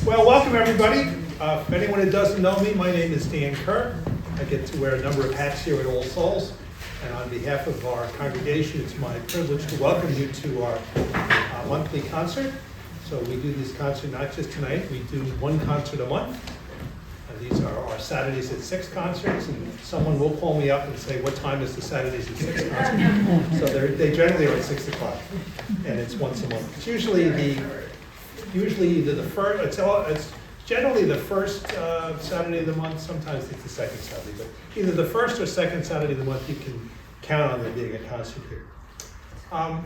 Well, welcome everybody. If anyone who doesn't know me, my name is Dan Kerr. I get to wear a number of hats here at All Souls. And on behalf of our congregation, it's my privilege to welcome you to our monthly concert. So we do this concert not just tonight, we do one concert a month. These are our Saturdays at 6 concerts, and someone will call me up and say, what time is the Saturdays at 6 concert? So they generally are at 6 o'clock, and it's once a month. It's usually either the first, it's generally the first Saturday of the month, sometimes it's the second Saturday, but either the first or second Saturday of the month, you can count on there being a concert here.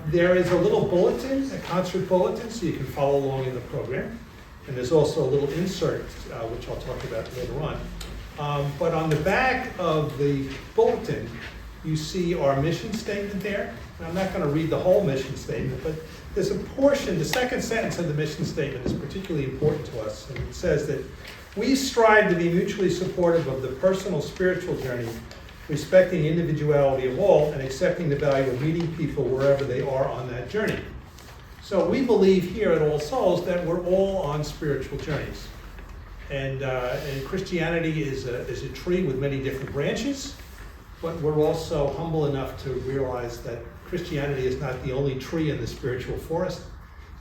There is a little bulletin, a concert bulletin, so you can follow along in the program. And there's also a little insert, which I'll talk about later on. But on the back of the bulletin, you see our mission statement there. And I'm not going to read the whole mission statement, but there's a portion, the second sentence of the mission statement is particularly important to us. And it says that we strive to be mutually supportive of the personal spiritual journey, respecting individuality of all and accepting the value of meeting people wherever they are on that journey. So we believe here at All Souls that we're all on spiritual journeys. And Christianity is a tree with many different branches, but we're also humble enough to realize that Christianity is not the only tree in the spiritual forest.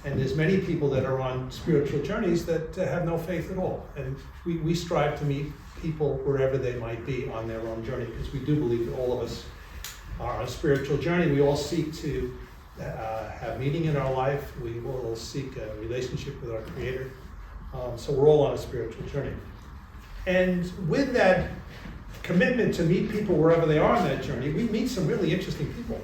And there's many people that are on spiritual journeys that have no faith at all. And we strive to meet people wherever they might be on their own journey, because we do believe that all of us are on a spiritual journey. We all seek to have meaning in our life. We will seek a relationship with our Creator. So we're all on a spiritual journey. And with that commitment to meet people wherever they are on that journey, we meet some really interesting people.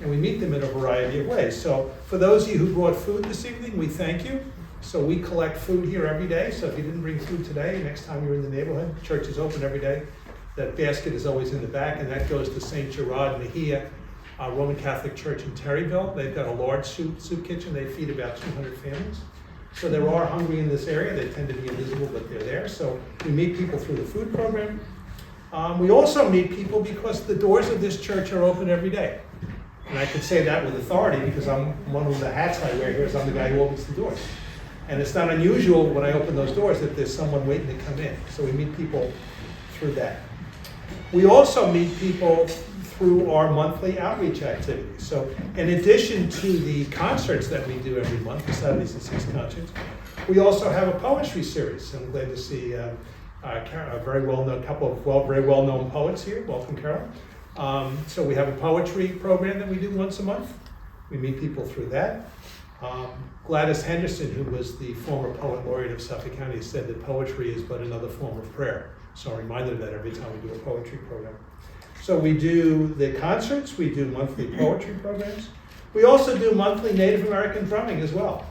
And we meet them in a variety of ways. So for those of you who brought food this evening, we thank you. So we collect food here every day. So if you didn't bring food today, next time you're in the neighborhood, church is open every day. That basket is always in the back, and that goes to St. Gerard Mejia, Roman Catholic Church in Terryville. They've got a large soup kitchen. They feed about 200 families. So there are hungry in this area. They tend to be invisible, but they're there. So we meet people through the food program. We also meet people because the doors of this church are open every day. And I can say that with authority because one of the hats I wear here is I'm the guy who opens the doors. And it's not unusual when I open those doors that there's someone waiting to come in. So we meet people through that. We also meet people through our monthly outreach activities. So in addition to the concerts that we do every month, the Saturdays at 6 concerts, we also have a poetry series. I'm glad to see a very well-known couple of very well-known poets here. Welcome, Carol. So we have a poetry program that we do once a month. We meet people through that. Gladys Henderson, who was the former poet laureate of Suffolk County, said that poetry is but another form of prayer. So I'm reminded of that every time we do a poetry program. So we do the concerts, we do monthly poetry programs. We also do monthly Native American drumming as well.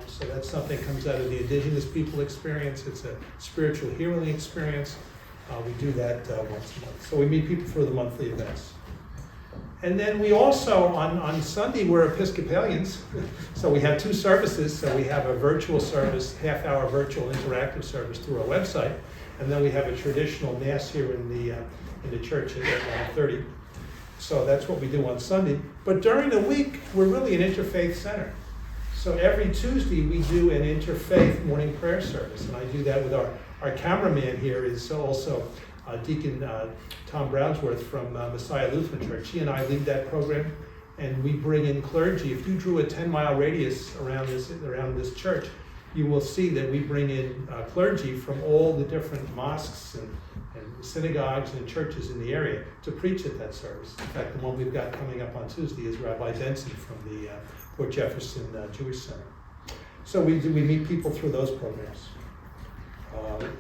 So that's something that comes out of the Indigenous people experience. It's a spiritual healing experience. We do that once a month. So we meet people through the monthly events. And then we also, on Sunday, we're Episcopalians. So we have 2 services. So we have a virtual service, half-hour virtual interactive service through our website. And then we have a traditional Mass here in the church at 9:30. So that's what we do on Sunday. But during the week, we're really an interfaith center. So every Tuesday, we do an interfaith morning prayer service. And I do that with our cameraman here is also Deacon Tom Brownsworth from Messiah Lutheran Church. He and I lead that program, and we bring in clergy. If you drew a 10-mile radius around this church, you will see that we bring in clergy from all the different mosques and synagogues and churches in the area to preach at that service. In fact, the one we've got coming up on Tuesday is Rabbi Denson from the Port Jefferson Jewish Center. So we meet people through those programs.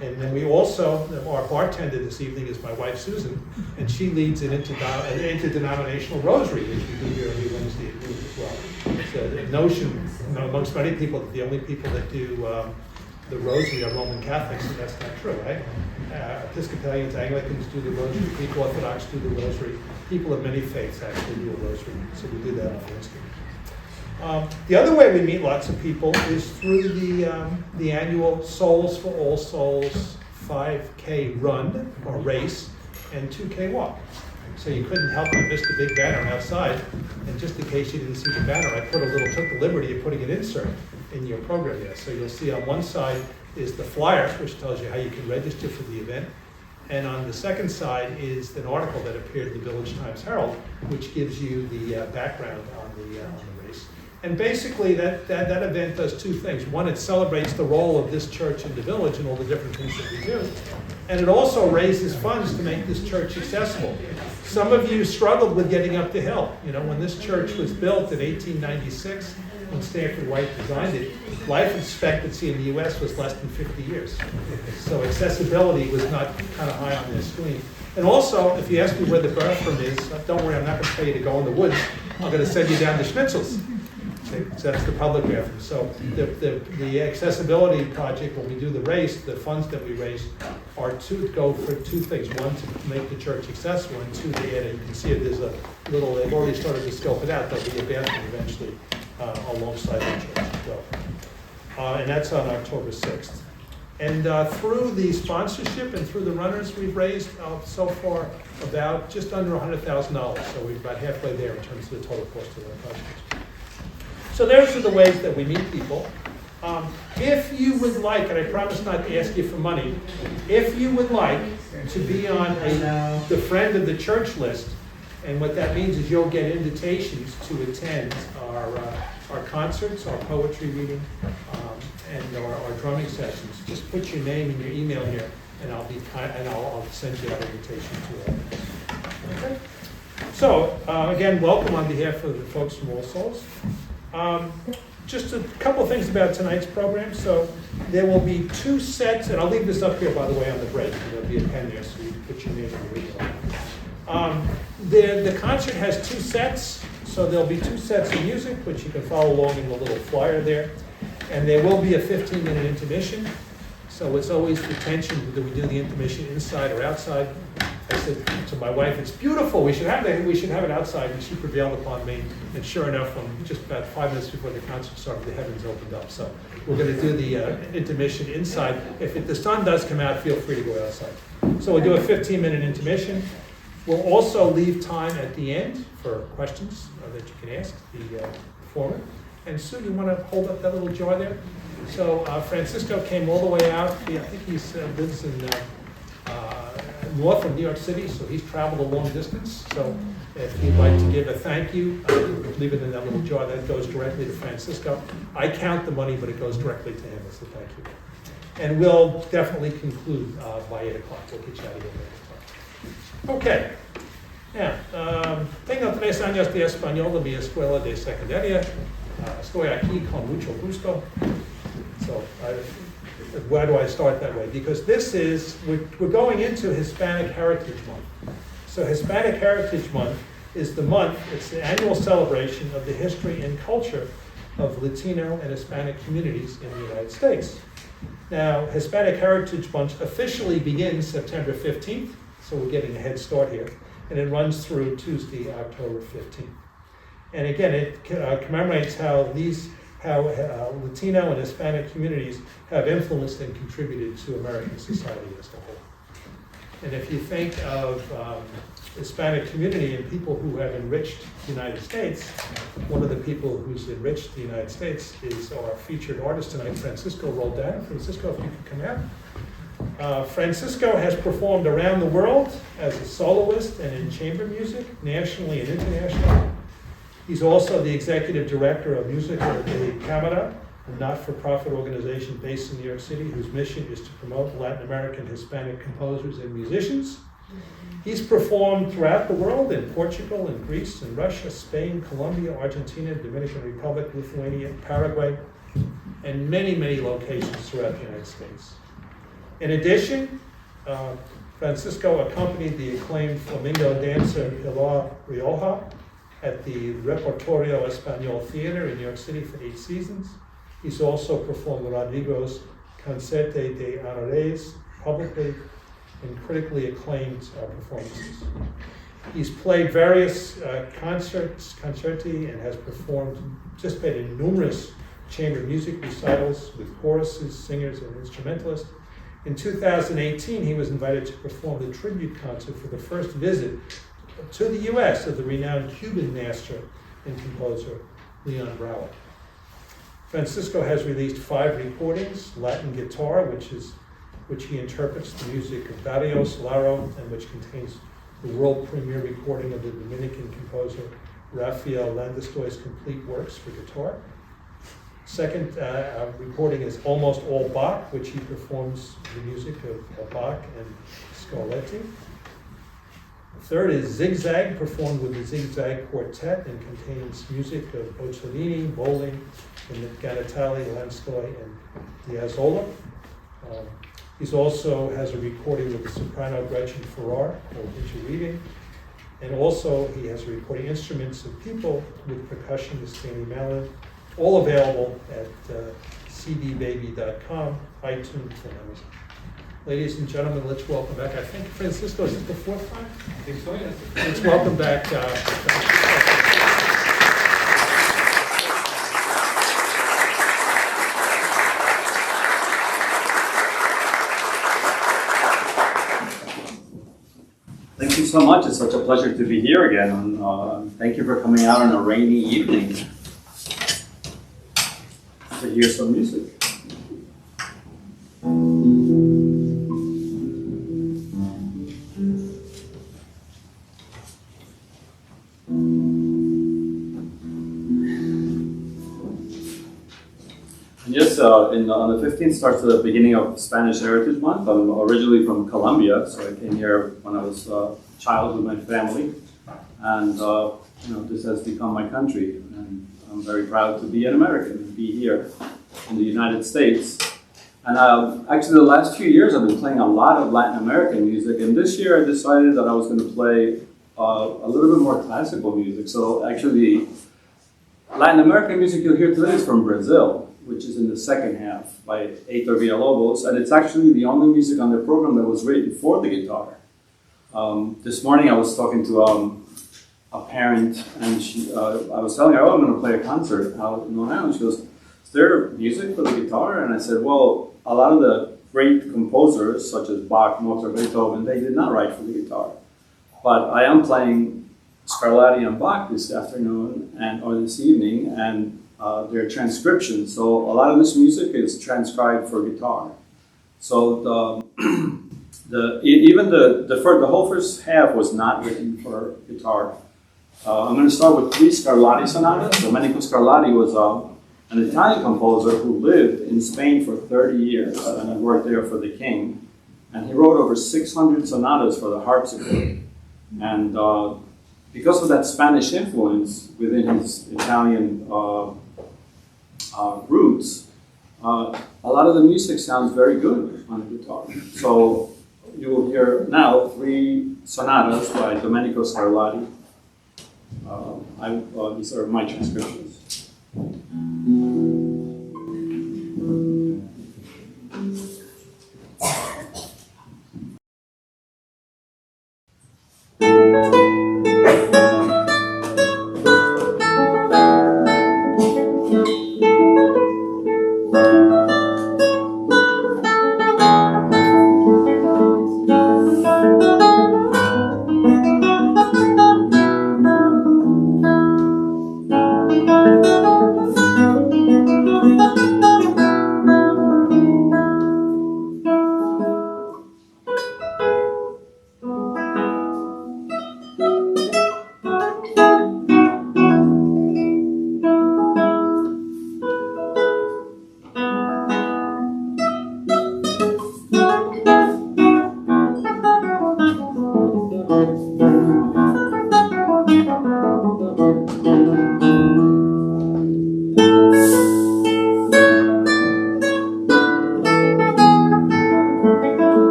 And then we also, our bartender this evening is my wife Susan, and she leads an interdenominational rosary, which we do here every Wednesday at noon as well. It's a notion amongst many people that the only people that do the rosary are Roman Catholics, and that's not true, right? Episcopalians, Anglicans do the rosary, Greek Orthodox do the rosary. People of many faiths actually do a rosary, so we do that on Wednesday. The other way we meet lots of people is through the annual Souls for All Souls 5K run or race and 2K walk. So you couldn't help but miss the big banner outside. And just in case you didn't see the banner, I took the liberty of putting an insert. in your program there. So you'll see on one side is the flyer, which tells you how you can register for the event. And on the second side is an article that appeared in the Village Times Herald, which gives you the background on the race. And basically that event does two things. One, it celebrates the role of this church in the village and all the different things that we do. And it also raises funds to make this church accessible. Some of you struggled with getting up the hill. You know, when this church was built in 1896, when Stanford White designed it, life expectancy in the US was less than 50 years. So accessibility was not kind of high on their screen. And also, if you ask me where the bathroom is, don't worry, I'm not going to tell you to go in the woods. I'm going to send you down to Schnitzel's. So that's the public bathroom. So the accessibility project, when we do the race, the funds that we raise are to go for two things. One, to make the church accessible, and two, to add, you can see it, there's a little, they've already started to scope it out, there'll be a bathroom eventually alongside the church as well. And that's on October 6th. And through the sponsorship and through the runners, we've raised so far about just under $100,000. So we're about halfway there in terms of the total cost of our project. So those are the ways that we meet people. If you would like, and I promise not to ask you for money, if you would like to be on the Friend of the Church list, and what that means is you'll get invitations to attend our concerts, our poetry reading, and our drumming sessions. Just put your name and your email here, and I'll send you that invitation to it. Okay. So again, welcome on behalf of the folks from All Souls. Just a couple of things about tonight's program. So there will be two sets, and I'll leave this up here, by the way, on the break. There'll be a pen there, so you can put your name and your email. The concert has two sets, so there'll be two sets of music, which you can follow along in the little flyer there. And there will be a 15-minute intermission. So it's always the tension, whether we do the intermission inside or outside. I said to my wife, it's beautiful, we should have it outside, and she prevailed upon me. And sure enough, just about 5 minutes before the concert started, the heavens opened up. So we're going to do the intermission inside. If the sun does come out, feel free to go outside. So we'll do a 15-minute intermission. We'll also leave time at the end for questions that you can ask the performer. And Sue, you want to hold up that little jar there? So Francisco came all the way out. I think he lives in north of New York City, so he's traveled a long distance. So if you'd like to give a thank you, leave it in that little jar. That goes directly to Francisco. I count the money, but it goes directly to him as a thank you. And we'll definitely conclude by 8 o'clock. We'll get you out of here by 8 o'clock. Okay. Now, tengo 3 años de español en mi escuela de secundaria. Estoy aquí con mucho gusto. So, why do I start that way? Because we're going into Hispanic Heritage Month. So Hispanic Heritage Month is the month, it's the annual celebration of the history and culture of Latino and Hispanic communities in the United States. Now, Hispanic Heritage Month officially begins September 15th, so we're getting a head start here, and it runs through Tuesday, October 15th. And again, it commemorates how Latino and Hispanic communities have influenced and contributed to American society as a whole. And if you think of Hispanic community and people who have enriched the United States, one of the people who's enriched the United States is our featured artist tonight, Francisco Roldan. Francisco, if you could come out. Francisco has performed around the world as a soloist and in chamber music, nationally and internationally. He's also the executive director of Música de Cámara, a not-for-profit organization based in New York City whose mission is to promote Latin American Hispanic composers and musicians. He's performed throughout the world in Portugal, in Greece, in Russia, Spain, Colombia, Argentina, Dominican Republic, Lithuania, Paraguay, and many, many locations throughout the United States. In addition, Francisco accompanied the acclaimed flamenco dancer Pilar Rioja at the Repertorio Español Theater in New York City for 8 seasons. He's also performed Rodrigo's Concerte de Aranjuez publicly in critically acclaimed performances. He's played various concerti, and has participated in numerous chamber music recitals with choruses, singers, and instrumentalists. In 2018, he was invited to perform the tribute concert for the first visit to the U.S. of the renowned Cuban master and composer, Leon Brouwer. Francisco has released 5 recordings: Latin Guitar, which he interprets the music of Dario Solaro, and which contains the world premiere recording of the Dominican composer Rafael Landestoy's complete works for guitar. Second recording is Almost All Bach, which he performs the music of Bach and Scarlatti. Third is Zigzag, performed with the Zigzag Quartet, and contains music of Boccherini, Bowling, and Ganatali, Lanstoy, and Piazzolla. He also has a recording with the soprano Gretchen Farrar called Interweaving. And also he has a recording Instruments of People with percussionist Danny Mallon, all available at cdbaby.com, iTunes, and Amazon. Ladies and gentlemen, let's welcome back. I think, Francisco, is this the 4th time? I think so, yes. Let's welcome back. Thank you so much. It's such a pleasure to be here again. And thank you for coming out on a rainy evening to hear some music. Yes, on the 15th starts the beginning of Spanish Heritage Month. I'm originally from Colombia, so I came here when I was a child with my family, and this has become my country, and I'm very proud to be an American and be here in the United States. And actually, the last few years I've been playing a lot of Latin American music, and this year I decided that I was going to play a little bit more classical music. So actually, Latin American music you'll hear today is from Brazil, which is in the second half by Heitor Villalobos, and it's actually the only music on the program that was written for the guitar. This morning I was talking to a parent, and I was telling her, "Oh, I'm going to play a concert out in Long Island." She goes, "Is there music for the guitar?" And I said, "Well, a lot of the great composers, such as Bach, Mozart, Beethoven, they did not write for the guitar. But I am playing Scarlatti and Bach this afternoon or this evening, and their transcriptions. So a lot of this music is transcribed for guitar. So the whole first half was not written for guitar. I'm going to start with 3 Scarlatti sonatas. Domenico Scarlatti was an Italian composer who lived in Spain for 30 years, and he worked there for the king. And he wrote over 600 sonatas for the harpsichord. And because of that Spanish influence within his Italian roots, a lot of the music sounds very good on the guitar. So you will hear now 3 sonatas by Domenico Scarlatti. These are my transcriptions.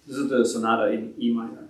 This is the sonata in E minor.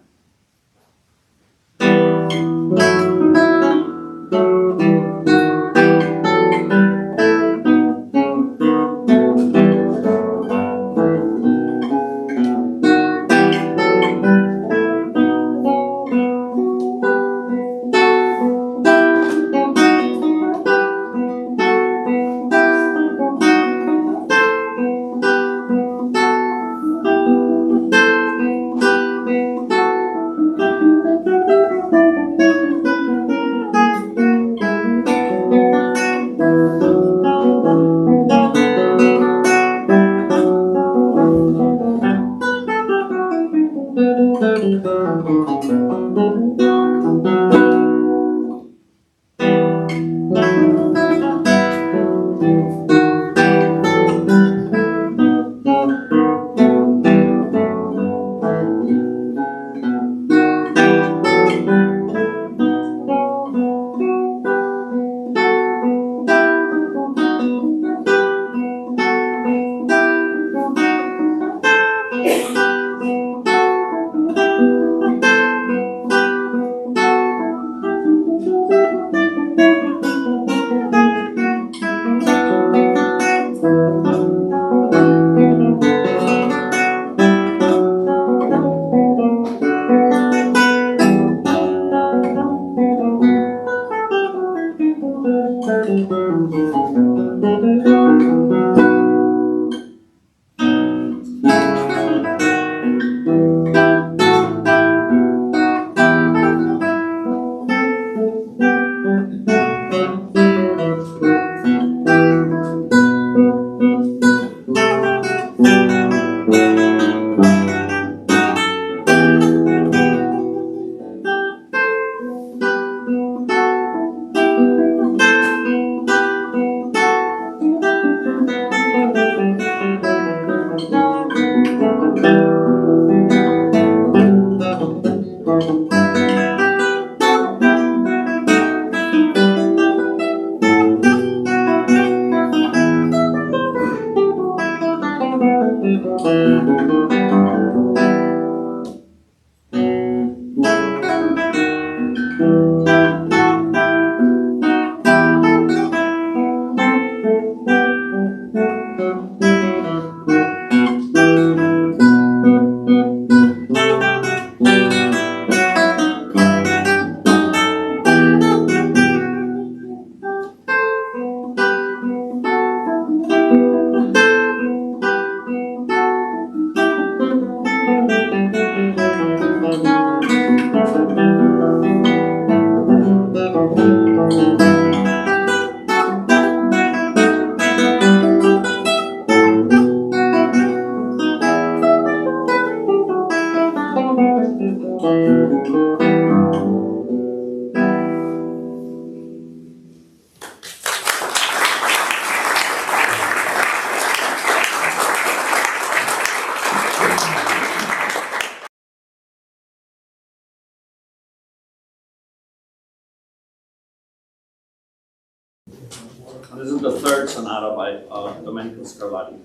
This is the third sonata by Domenico Scarlatti.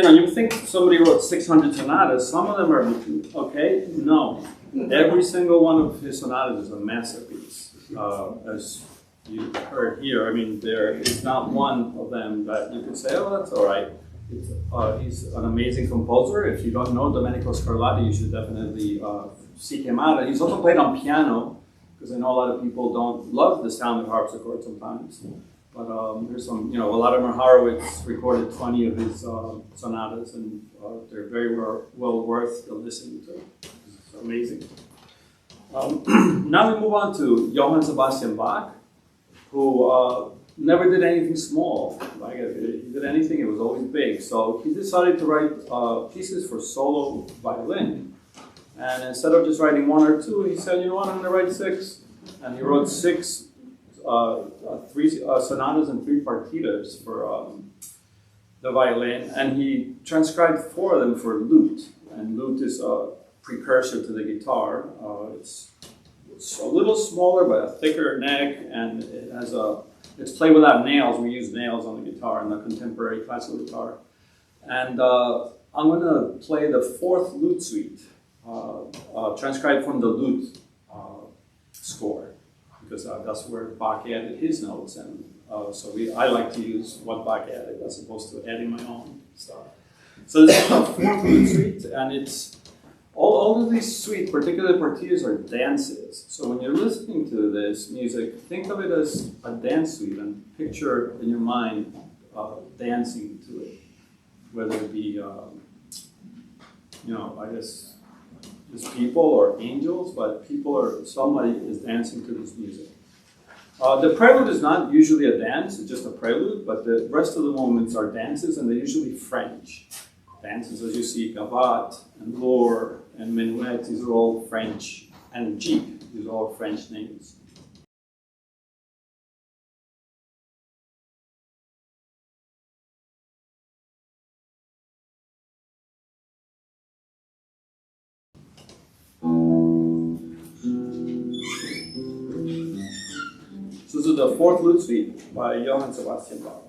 you think somebody wrote 600 sonatas. Some of them are okay. No, every single one of his sonatas is a masterpiece. As you heard here, I mean, there is not one of them that you could say, oh, that's all right. He's an amazing composer. If you don't know Domenico Scarlatti, you should definitely seek him out. He's also played on piano, because I know a lot of people don't love the sound of harpsichord sometimes. But there's some, a lot of them are Horowitz recorded 20 of his sonatas, and they're very well worth the listening to. It's amazing. Now we move on to Johann Sebastian Bach, who never did anything small. Like if he did anything, it was always big. So he decided to write pieces for solo violin. And instead of just writing one or two, he said, you know what, I'm going to write 6. And he wrote 6 3 sonatas and 3 partitas for the violin, and he transcribed 4 of them for lute. And lute is a precursor to the guitar. It's a little smaller, but a thicker neck, and it's played without nails. We use nails on the guitar in the contemporary classical guitar. And I'm going to play the 4th lute suite, transcribed from the lute score, because that's where Bach added his notes, and so I like to use what Bach added as opposed to adding my own stuff. So this is a 4th lute suite, and it's all of these suites, particularly partitas, are dances. So when you're listening to this music, think of it as a dance suite and picture in your mind dancing to it, whether it be I guess just people or angels, but somebody is dancing to this music. The prelude is not usually a dance, it's just a prelude, but the rest of the movements are dances, and they're usually French. Dances, as you see, gavotte and loure and minuet, these are all French, and Jeep, these are all French names. So this is the 4th lute suite by Johann Sebastian Bach.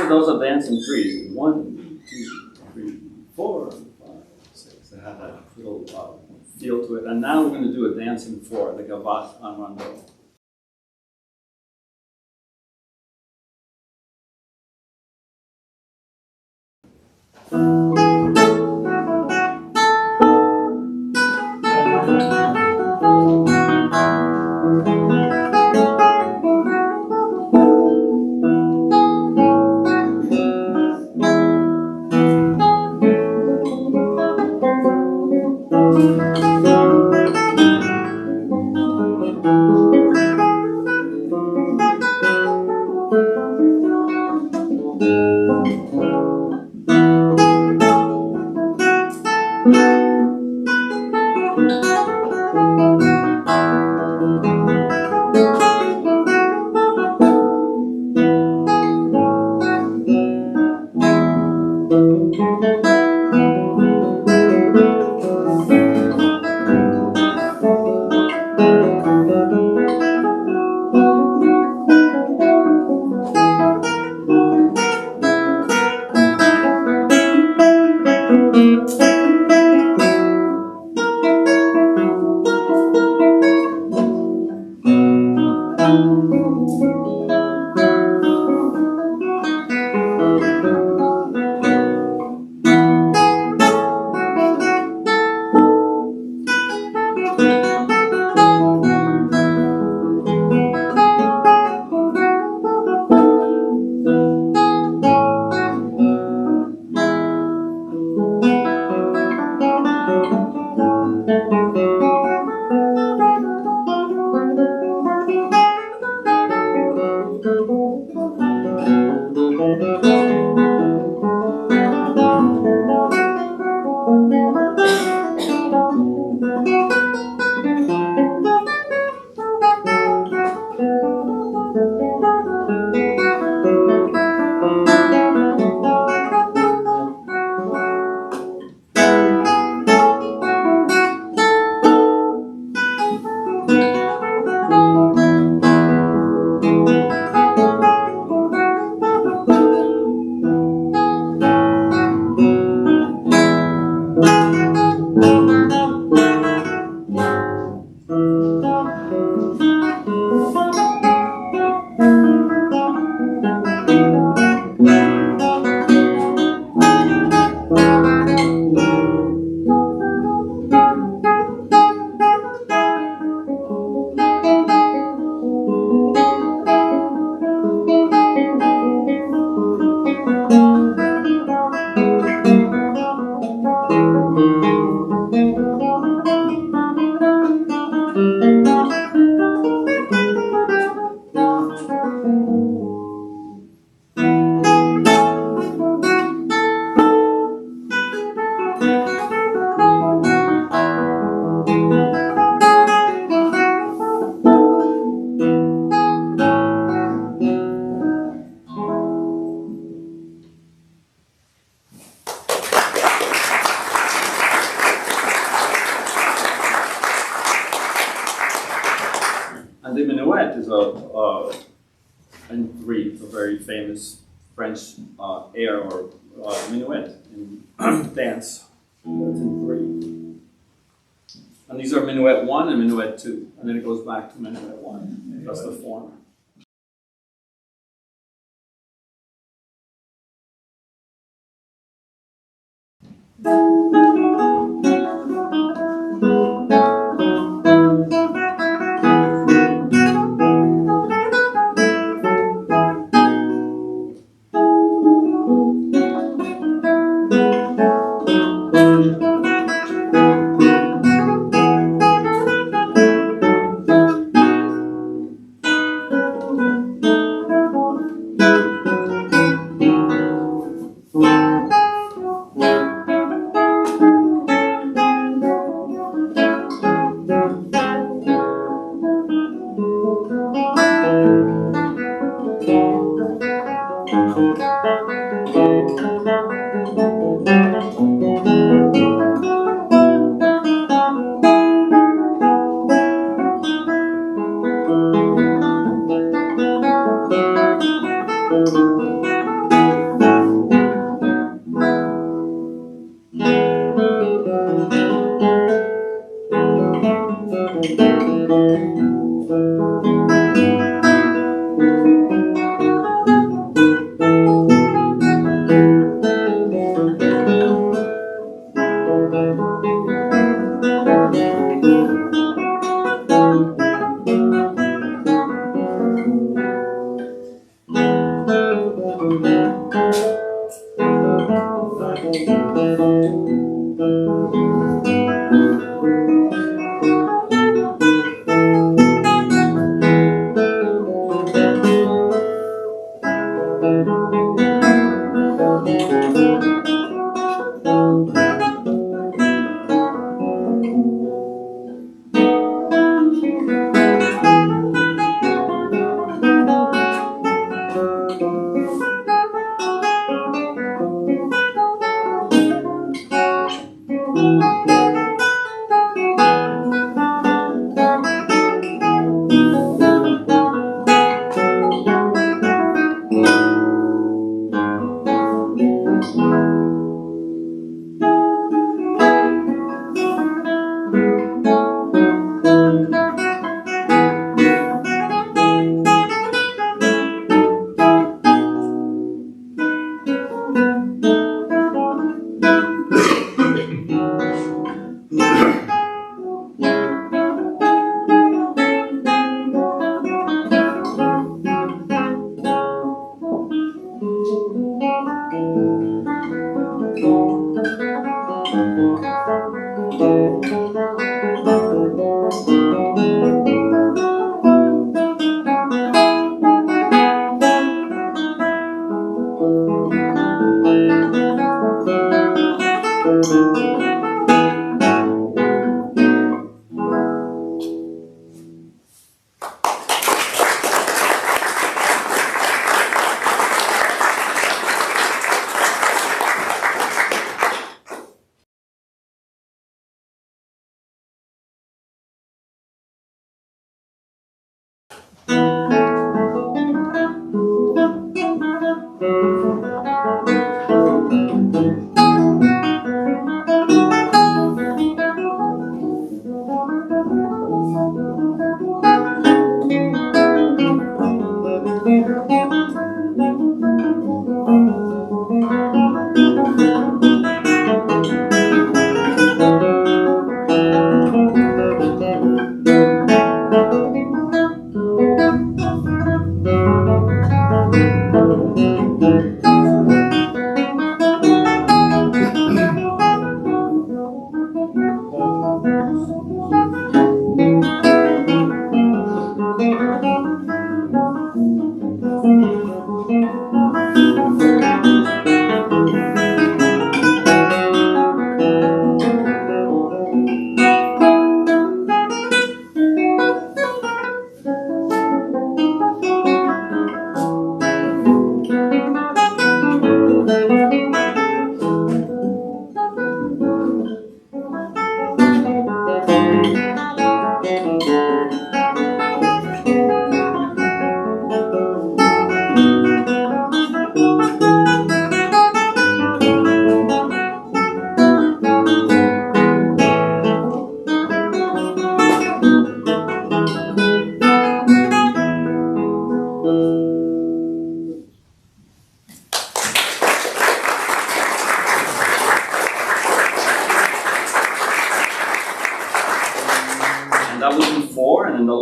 Those are dancing trees. 1, 2, 3, 4, 5, 6. They have that little feel to it. And now we're going to do a dancing 4, the gavotte en rondo. is in three. It's a very famous French air or minuet in dance. That's in three. And these are minuet 1 and minuet 2. And then it goes back to minuet 1. That's the form.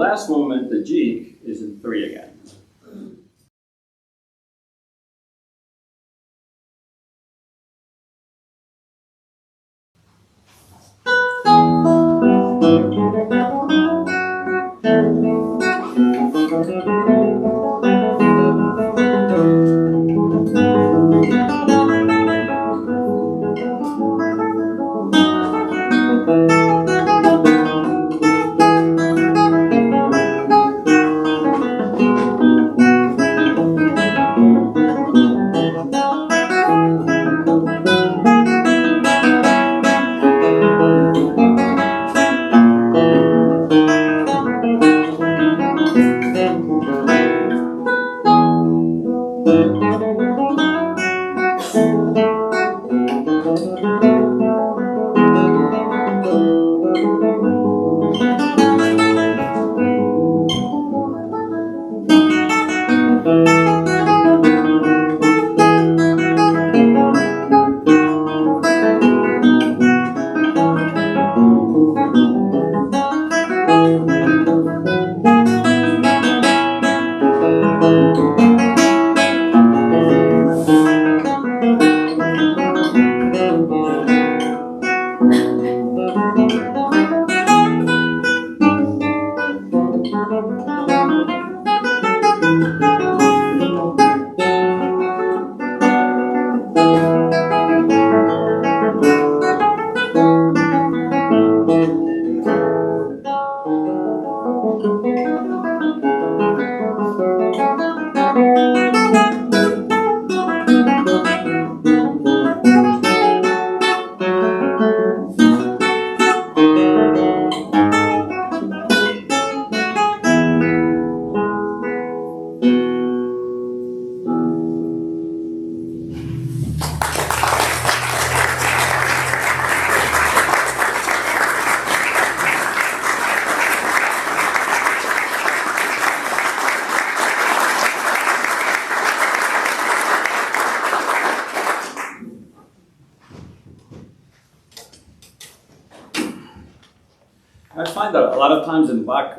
last movement, the jig, is in 3 again. I find that a lot of times in Bach,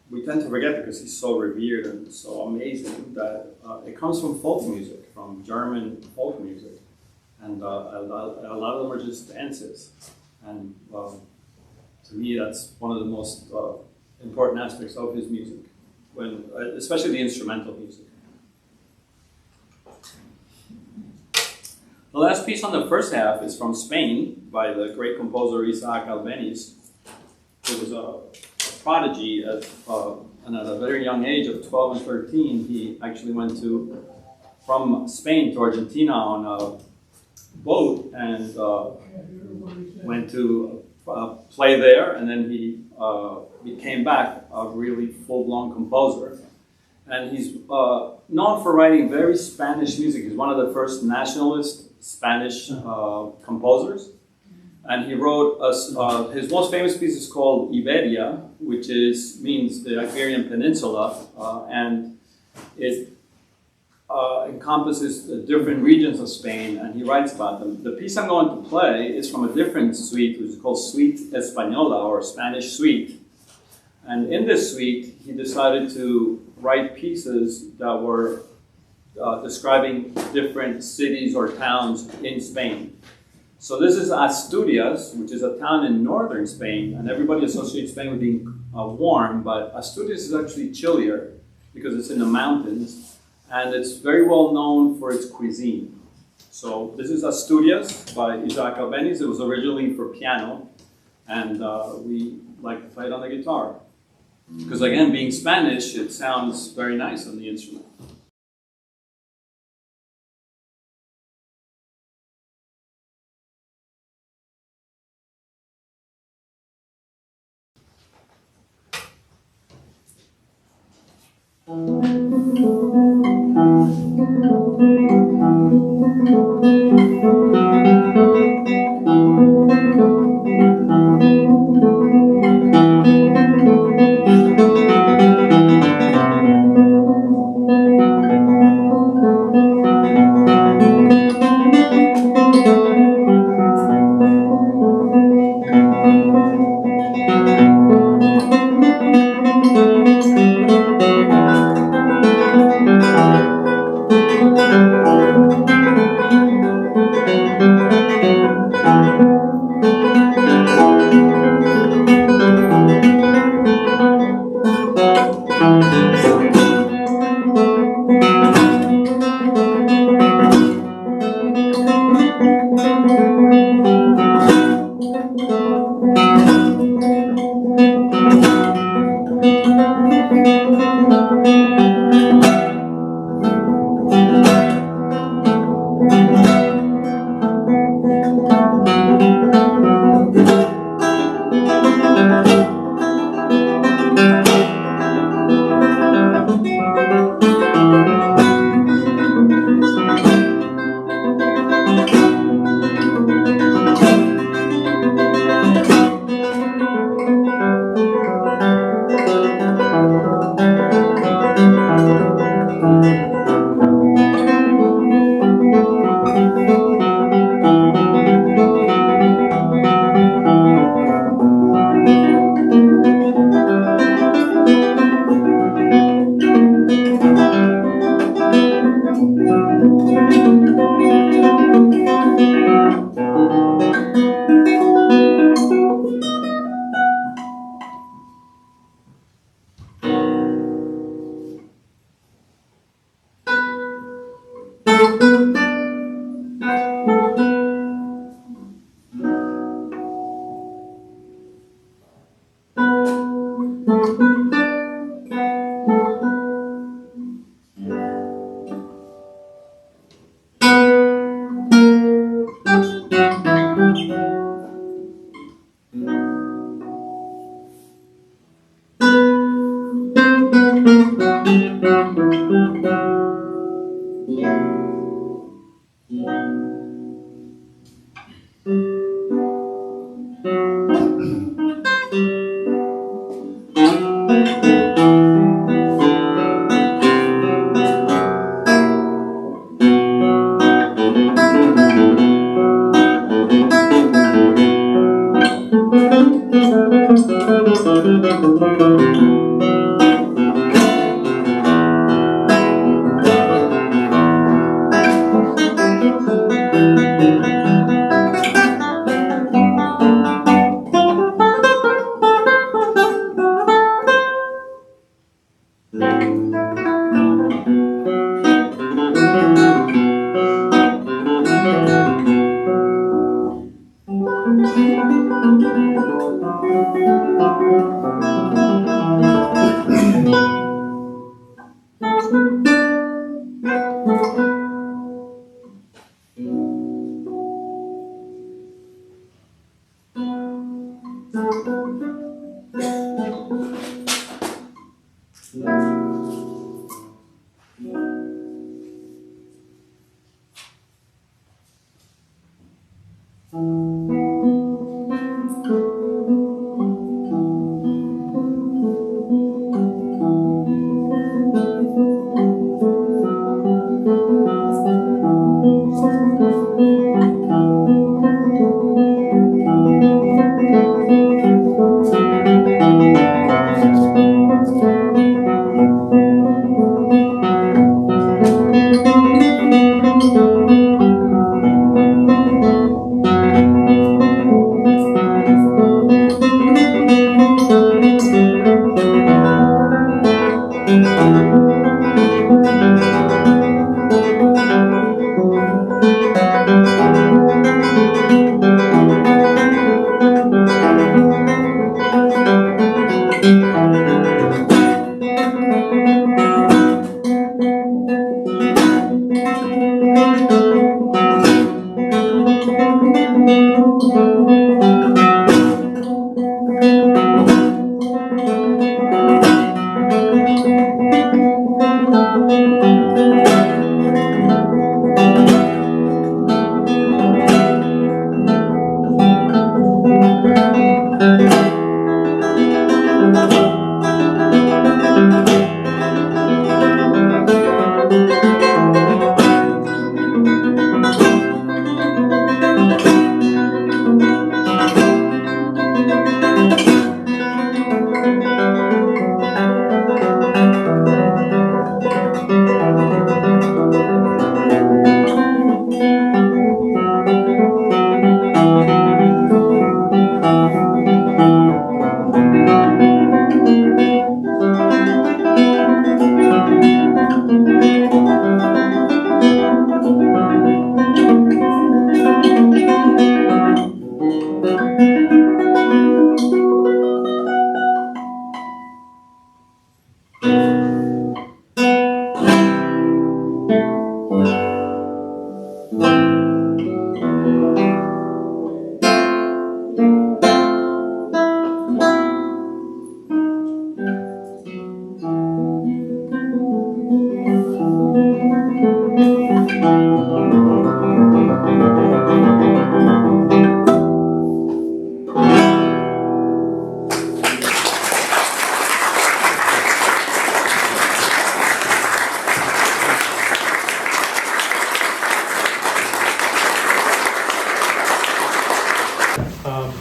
we tend to forget because he's so revered and so amazing that it comes from folk music, from German folk music. And a lot of them are just dances. And to me, that's one of the most important aspects of his music, especially the instrumental music. The last piece on the first half is from Spain by the great composer Isaac Albeniz, who was a prodigy and at a very young age of 12 and 13, he actually went from Spain to Argentina on a boat and went to play there, and then he came back a really full-blown composer. And he's known for writing very Spanish music. He's one of the first nationalist Spanish composers. And he wrote, his most famous piece is called Iberia, which means the Iberian Peninsula, and it encompasses the different regions of Spain, and he writes about them. The piece I'm going to play is from a different suite, which is called Suite Española, or Spanish Suite. And in this suite, he decided to write pieces that were describing different cities or towns in Spain. So this is Asturias, which is a town in northern Spain, and everybody associates Spain with being warm, but Asturias is actually chillier because it's in the mountains, and it's very well known for its cuisine. So this is Asturias by Isaac Albeniz. It was originally for piano, and we like to play it on the guitar. Because again, being Spanish, it sounds very nice on the instrument.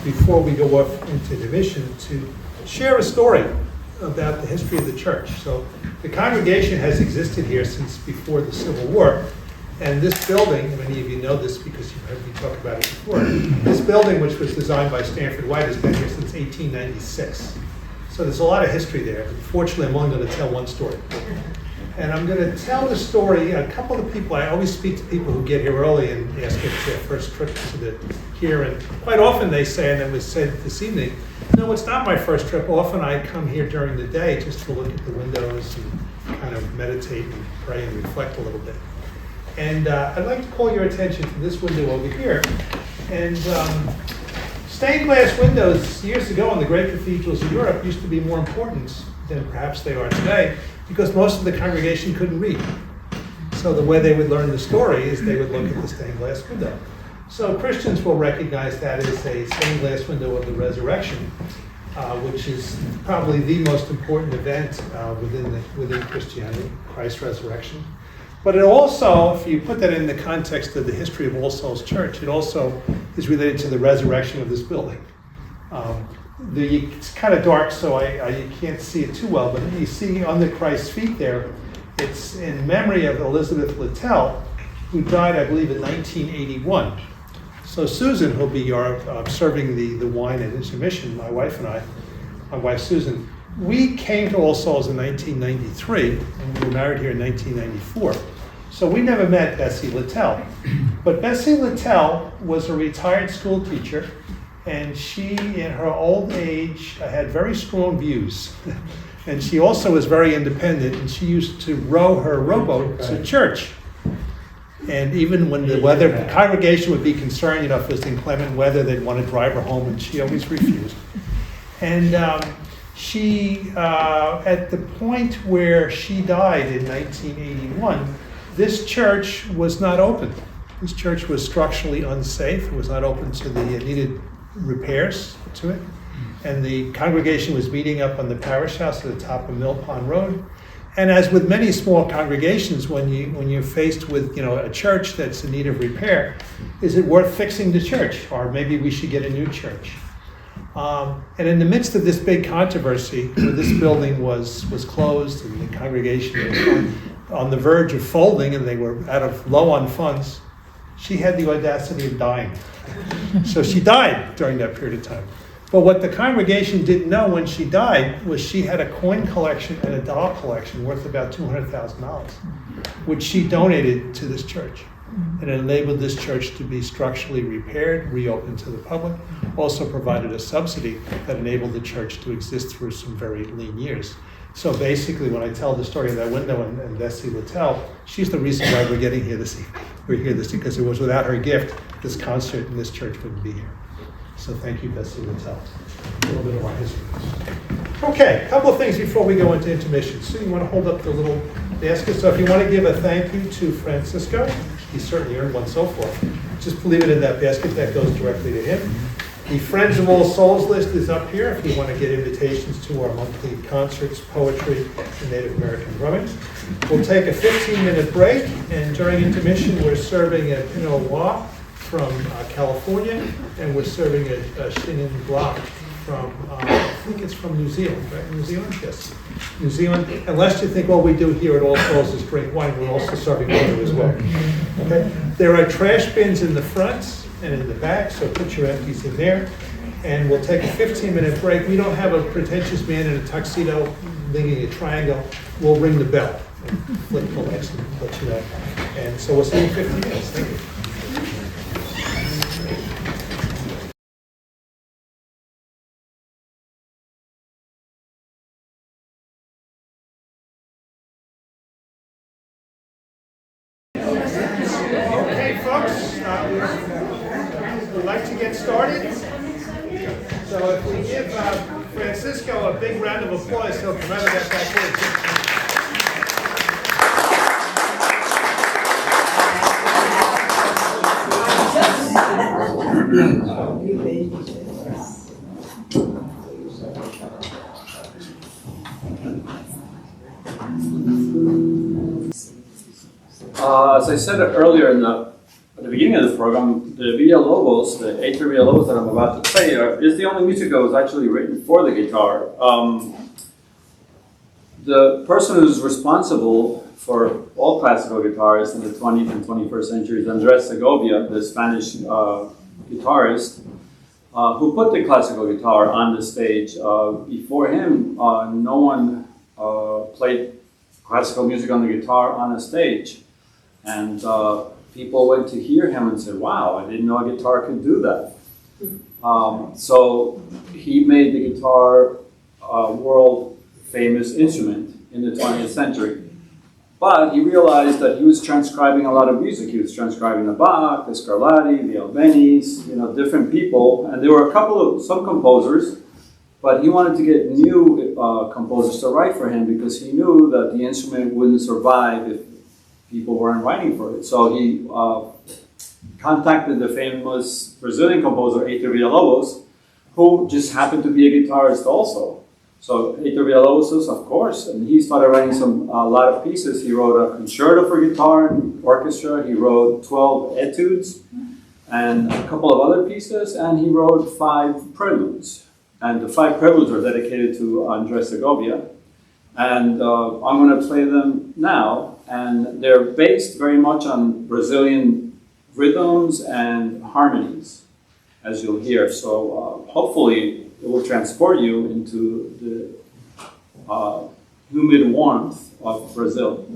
Before we go off into the mission, to share a story about the history of the church. So the congregation has existed here since before the Civil War, and this building, and many of you know this because you've heard me talk about it before, this building, which was designed by Stanford White, has been here since 1896. So there's a lot of history there. Unfortunately, I'm only going to tell one story. And I'm going to tell the story. A couple of people, I always speak to people who get here early and ask if it's their first trip to here. And quite often they say, and it was said this evening, no, it's not my first trip. Often I come here during the day just to look at the windows and kind of meditate and pray and reflect a little bit. And I'd like to call your attention to this window over here. And stained glass windows years ago in the great cathedrals of Europe used to be more important than perhaps they are today, because most of the congregation couldn't read. So the way they would learn the story is they would look at the stained glass window. So Christians will recognize that as a stained glass window of the resurrection, which is probably the most important event within Christianity, Christ's resurrection. But it also, if you put that in the context of the history of All Souls Church, it also is related to the resurrection of this building. It's kind of dark, so you can't see it too well, but you see under Christ's feet there, it's in memory of Elizabeth Littell, who died, I believe, in 1981. So Susan, who'll be serving the wine at intermission, my wife and I, my wife Susan, we came to All Souls in 1993, and we were married here in 1994. So we never met Bessie Littell. But Bessie Littell was a retired school teacher, and she, in her old age, had very strong views. And she also was very independent, and she used to row her rowboat to church. And even when the congregation would be concerned, if it was inclement weather, they'd want to drive her home, and she always refused. And she, at the point where she died in 1981, this church was not open. This church was structurally unsafe. It was not open to it needed repairs to it. And the congregation was meeting up on the parish house at the top of Mill Pond Road. And as with many small congregations, when you're faced with a church that's in need of repair, is it worth fixing the church? Or maybe we should get a new church. And in the midst of this big controversy, where this building was closed and the congregation was on the verge of folding and they were low on funds, she had the audacity of dying. So she died during that period of time. But what the congregation didn't know when she died was she had a coin collection and a doll collection worth about $200,000, which she donated to this church. And it enabled this church to be structurally repaired, reopened to the public, also provided a subsidy that enabled the church to exist for some very lean years. So basically, when I tell the story of that window and Bessie Littell, she's the reason why we're getting here this evening. We're here this because it was without her gift, this concert and this church wouldn't be here. So thank you, Bessie Littell. A little bit of our history. Okay, a couple of things before we go into intermission. So you want to hold up the little basket. So if you want to give a thank you to Francisco, he certainly earned one so far. Just leave it in that basket. That goes directly to him. The Friends of All Souls list is up here if you want to get invitations to our monthly concerts, poetry, and Native American drumming. We'll take a 15-minute break, and during intermission, we're serving a Pinot Noir from California, and we're serving a Chenin Blanc from, I think it's from New Zealand, right? New Zealand? Yes. New Zealand. Unless you think all we do here at All Souls is drink wine, we're also serving water as well. Okay? There are trash bins in the front and in the back, so put your empties in there. And we'll take a 15-minute break. We don't have a pretentious man in a tuxedo ringing a triangle. We'll ring the bell and flick the lights and let you know. And so we'll see you in 15 minutes. Thank you. Okay, folks, we'd like to get started. So if we give Francisco a big round of applause, he'll come out of that back As I said earlier at the beginning of the program, the Villa Lobos, the 8 Villa Lobos that I'm about to play, is the only music that was actually written for the guitar. The person who's responsible for all classical guitarists in the 20th and 21st centuries, Andres Segovia, the Spanish guitarist, who put the classical guitar on the stage. Before him, no one played classical music on the guitar on a stage. And people went to hear him and said, wow, I didn't know a guitar could do that. So he made the guitar a world famous instrument in the 20th century. But he realized that he was transcribing a lot of music. He was transcribing the Bach, the Scarlatti, the Albanis, different people. And there were some composers, but he wanted to get new composers to write for him because he knew that the instrument wouldn't survive if people weren't writing for it. So he contacted the famous Brazilian composer, Heitor Villa-Lobos, who just happened to be a guitarist also. So Heitor Villa-Lobos, of course, and he started writing a lot of pieces. He wrote a concerto for guitar and orchestra. He wrote 12 etudes and a couple of other pieces, and he wrote 5 preludes. And the 5 preludes are dedicated to Andres Segovia. And I'm going to play them now, and they're based very much on Brazilian rhythms and harmonies, as you'll hear. So hopefully it will transport you into the humid warmth of Brazil.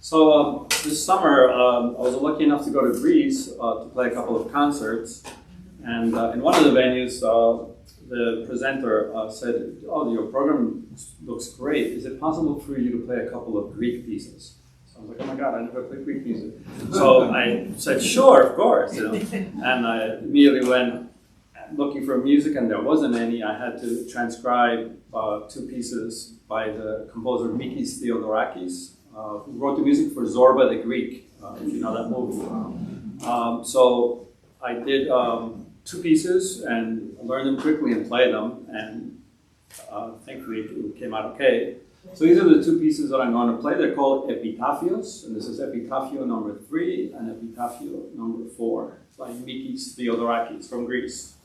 So this summer, I was lucky enough to go to Greece to play a couple of concerts. And in one of the venues, the presenter said, "Oh, your program looks great. Is it possible for you to play a couple of Greek pieces?" So I was like, "Oh my God, I never played Greek music." So I said, "Sure, of course." And I immediately went looking for music, and there wasn't any. I had to transcribe two pieces by the composer Mikis Theodorakis, who wrote the music for Zorba the Greek, if you know that movie. So I did two pieces and learned them quickly and played them, and thankfully it came out okay. So these are the two pieces that I'm going to play. They're called Epitafios, and this is Epitafio number 3 and Epitafio number 4 by Mikis Theodorakis from Greece.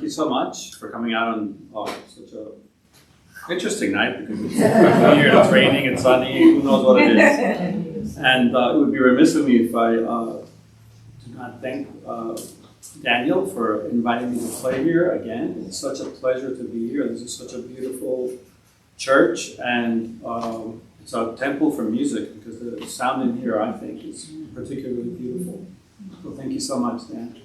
So much for coming out on such a interesting night, because it's here, it's raining, it's sunny, who knows what it is. And it would be remiss of me if I do not thank Daniel for inviting me to play here again. It's such a pleasure to be here. This is such a beautiful church, and it's a temple for music because the sound in here, I think, is particularly beautiful. So thank you so much, Dan.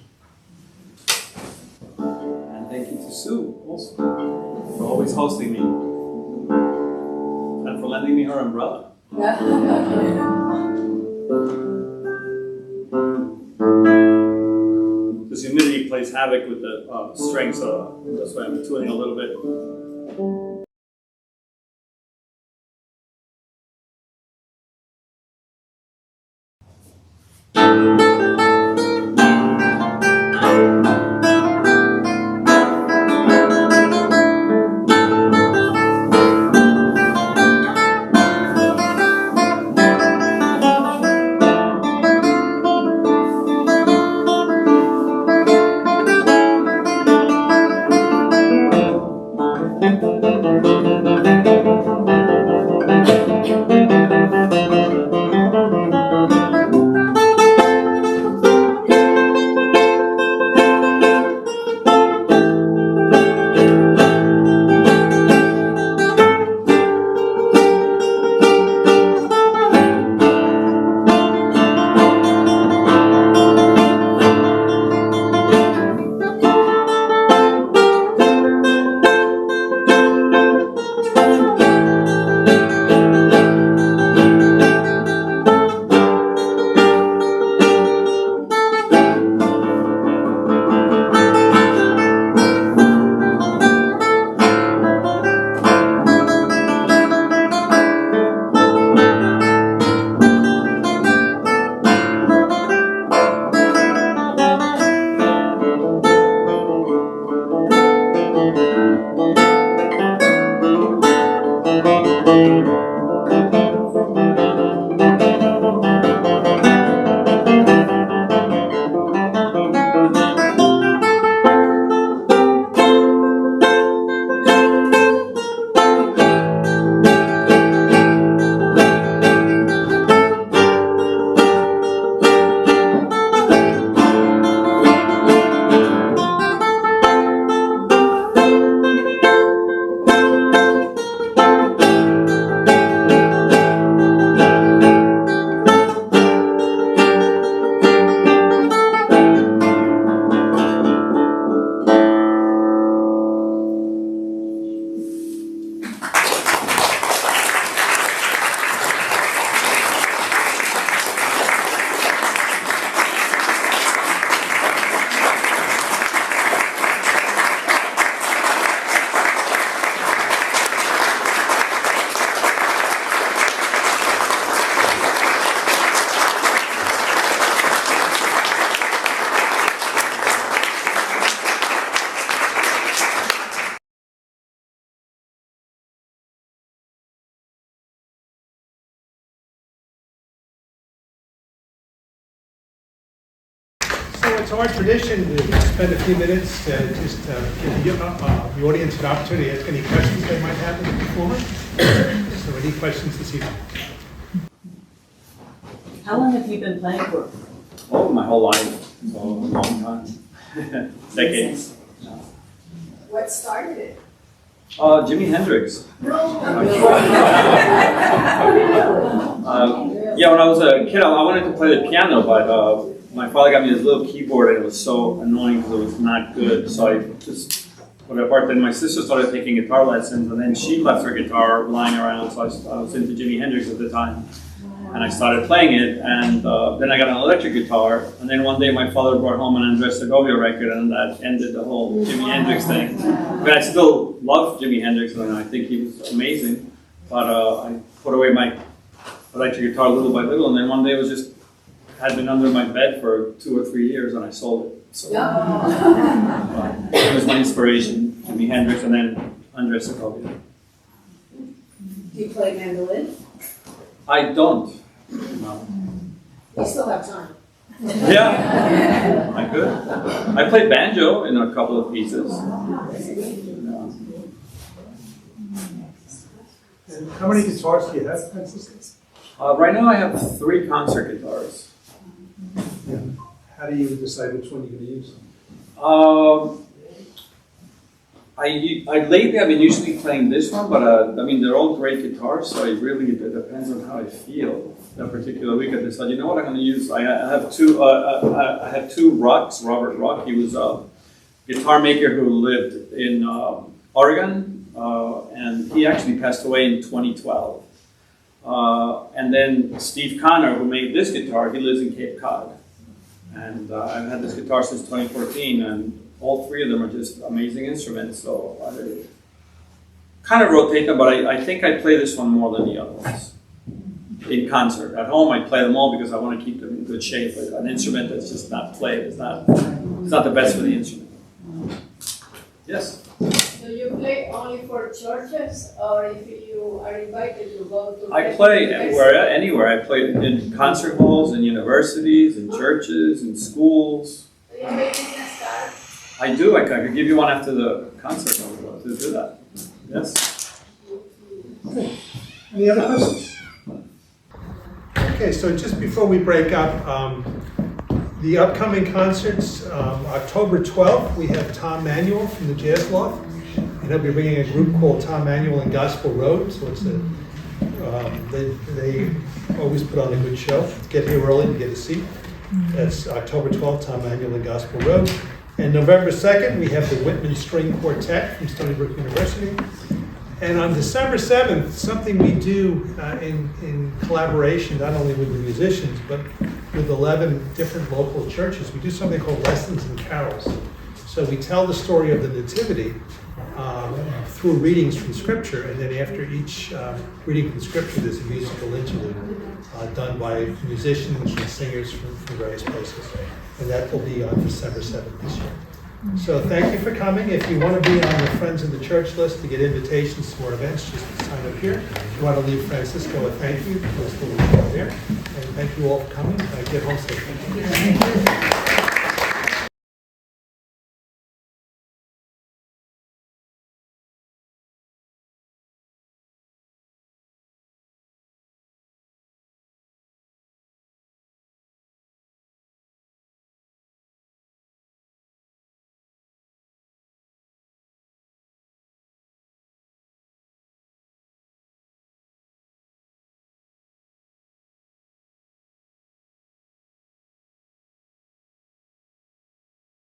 And thank you to Sue also for always hosting me and for lending me her umbrella. This humidity plays havoc with the string, so that's why I'm tuning a little bit. So it's our tradition to spend a few minutes to just give the audience an opportunity to ask any questions they might have of the performer. So any questions this evening? How long have you been playing for? Oh, my whole life. So a long time. Decades. What started it? Jimi Hendrix. Yeah, when I was a kid, I wanted to play the piano, but my father got me this little keyboard, and it was so annoying because it was not good. So I just put it apart. Then my sister started taking guitar lessons, and then she left her guitar lying around. So I was into Jimi Hendrix at the time, and I started playing it. And then I got an electric guitar. And then one day, my father brought home an Andres Segovia record, and that ended the whole Jimi Hendrix thing. But I still love Jimi Hendrix, and I think he was amazing. But I put away my electric guitar little by little, and then one day it was just had been under my bed for 2 or 3 years, and I sold it. So it was my inspiration, Jimi Hendrix, and then Andres Segovia. Do you play mandolin? I don't. No. You still have time. Yeah, I could. I played banjo in a couple of pieces. And how many guitars do you have, Francisco? Right now I have 3 concert guitars. How do you decide which one you're going to use? Lately I've been usually playing this one, but I mean they're all great guitars, so it depends on how I feel that particular week. I decided, you know what, I'm going to use. I have two. I had two Rocks. Robert Rock, he was a guitar maker who lived in Oregon, and he actually passed away in 2012. And then Steve Connor, who made this guitar, he lives in Cape Cod, and I've had this guitar since 2014, and all three of them are just amazing instruments, so I kind of rotate them, but I think I play this one more than the other ones in concert. At home, I play them all because I want to keep them in good shape, but an instrument that's just not played is not the best for the instrument. Yes? Do you play only for churches, or if you are invited to go to? I play anywhere. I play in concert halls, in universities, in churches, in schools. Do you have a business card? I do. I could give you one after the concert to do that. Yes? Any other questions? Okay, so just before we break up, the upcoming concerts, October 12th, we have Tom Manuel from the Jazz Loft, and he'll be bringing a group called Tom Manuel and Gospel Road. So it's they always put on a good show. Get here early and get a seat. That's October 12th, Tom Manuel and Gospel Road. And November 2nd, we have the Whitman String Quartet from Stony Brook University. And on December 7th, something we do in collaboration, not only with the musicians, but with 11 different local churches, we do something called Lessons and Carols. So we tell the story of the Nativity through readings from Scripture, and then after each reading from Scripture, there's a musical interlude done by musicians and singers from various places. And that will be on December 7th this year. So thank you for coming. If you want to be on the Friends of the Church list to get invitations to our events, just sign up here. If you want to leave Francisco a thank you, there's the link there. And thank you all for coming. Get home safe.